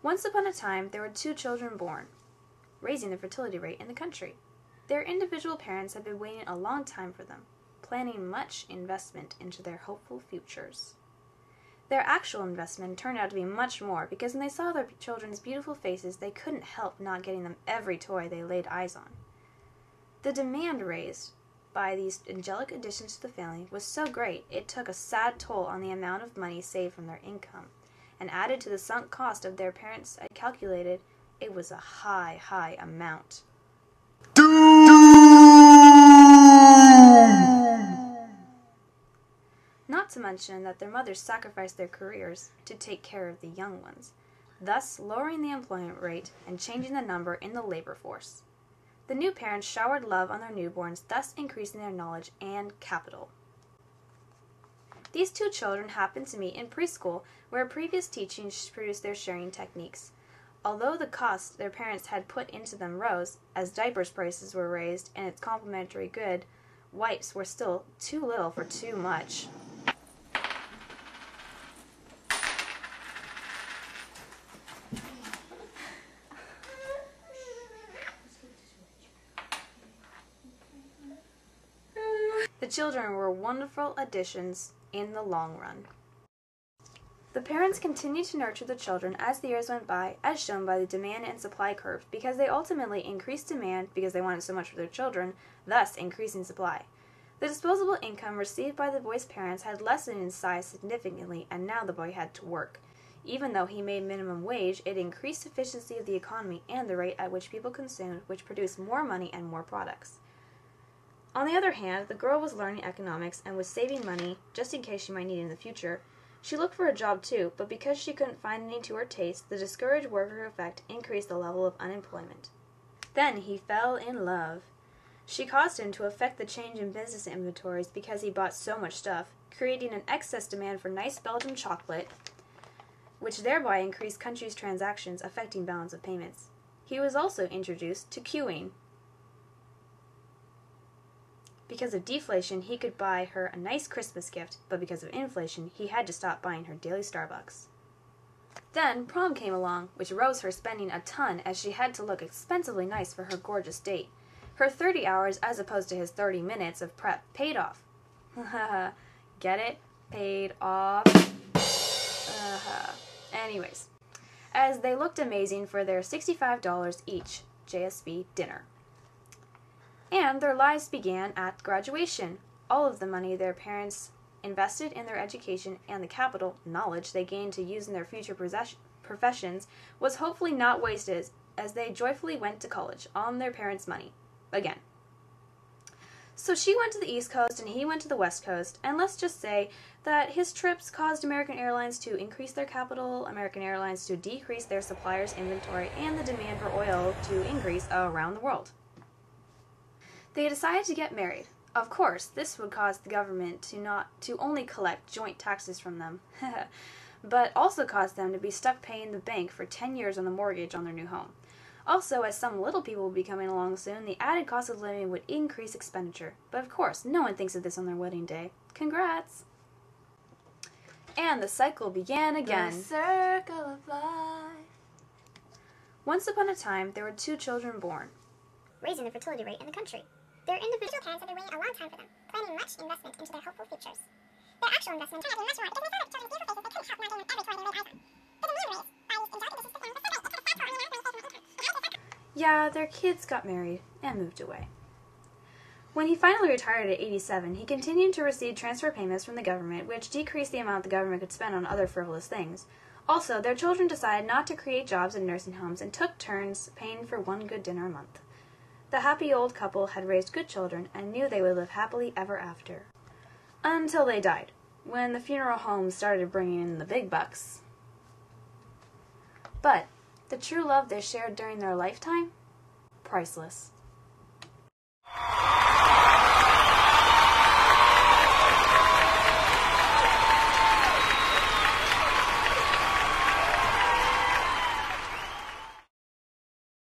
Once upon a time, there were 2 children born, raising the fertility rate in the country. Their individual parents had been waiting a long time for them, planning much investment into their hopeful futures. Their actual investment turned out to be much more because when they saw their children's beautiful faces, they couldn't help not getting them every toy they laid eyes on. The demand raised by these angelic additions to the family was so great it took a sad toll on the amount of money saved from their income, and added to the sunk cost of their parents had calculated, it was a high amount. Not to mention that their mothers sacrificed their careers to take care of the young ones, thus lowering the employment rate and changing the number in the labor force. The new parents showered love on their newborns, thus increasing their knowledge and capital. These 2 children happened to meet in preschool, where previous teachings produced their sharing techniques. Although the cost their parents had put into them rose, as diapers prices were raised and its complementary good, wipes were still too little for too much. The children were wonderful additions in the long run. The parents continued to nurture the children as the years went by, as shown by the demand and supply curve, because they ultimately increased demand because they wanted so much for their children, thus increasing supply. The disposable income received by the boy's parents had lessened in size significantly, and now the boy had to work. Even though he made minimum wage, it increased efficiency of the economy and the rate at which people consumed, which produced more money and more products. On the other hand, the girl was learning economics and was saving money just in case she might need it in the future. She looked for a job too, but because she couldn't find any to her taste, the discouraged worker effect increased the level of unemployment. Then he fell in love. She caused him to affect the change in business inventories because he bought so much stuff, creating an excess demand for nice Belgian chocolate, which thereby increased country's transactions, affecting balance of payments. He was also introduced to queuing. Because of deflation, he could buy her a nice Christmas gift, but because of inflation, he had to stop buying her daily Starbucks. Then prom came along, which rose her spending a ton as she had to look expensively nice for her gorgeous date. Her 30 hours as opposed to his 30 minutes of prep paid off. Get it? Paid off. Anyways, as they looked amazing for their $65 each JSB dinner. And their lives began at graduation. All of the money their parents invested in their education and the capital, knowledge they gained to use in their future professions was hopefully not wasted as they joyfully went to college on their parents' money. Again. So she went to the East Coast and he went to the West Coast, and let's just say that his trips caused American Airlines to increase their capital, American Airlines to decrease their suppliers' inventory, and the demand for oil to increase around the world. They decided to get married. Of course, this would cause the government to only collect joint taxes from them, but also cause them to be stuck paying the bank for 10 years on the mortgage on their new home. Also, as some little people will be coming along soon, the added cost of living would increase expenditure. But of course, no one thinks of this on their wedding day. Congrats! And the cycle began again. The circle of life. Once upon a time, there were 2 children born, raising the fertility rate in the country. Their individual parents had been waiting a long time for them, planning much investment into their hopeful futures. Their actual investment turned out to be much more because they saw their children's beautiful faces, they couldn't help not getting every toy they laid eyes on. The demand raised by these angelic additions to the family was so great, it took a sad toll on the amount of money saved from their income. Yeah, their kids got married and moved away. When he finally retired at 87, he continued to receive transfer payments from the government, which decreased the amount the government could spend on other frivolous things. Also, their children decided not to create jobs in nursing homes and took turns paying for one good dinner a month. The happy old couple had raised good children and knew they would live happily ever after. Until they died, when the funeral homes started bringing in the big bucks. But the true love they shared during their lifetime? Priceless.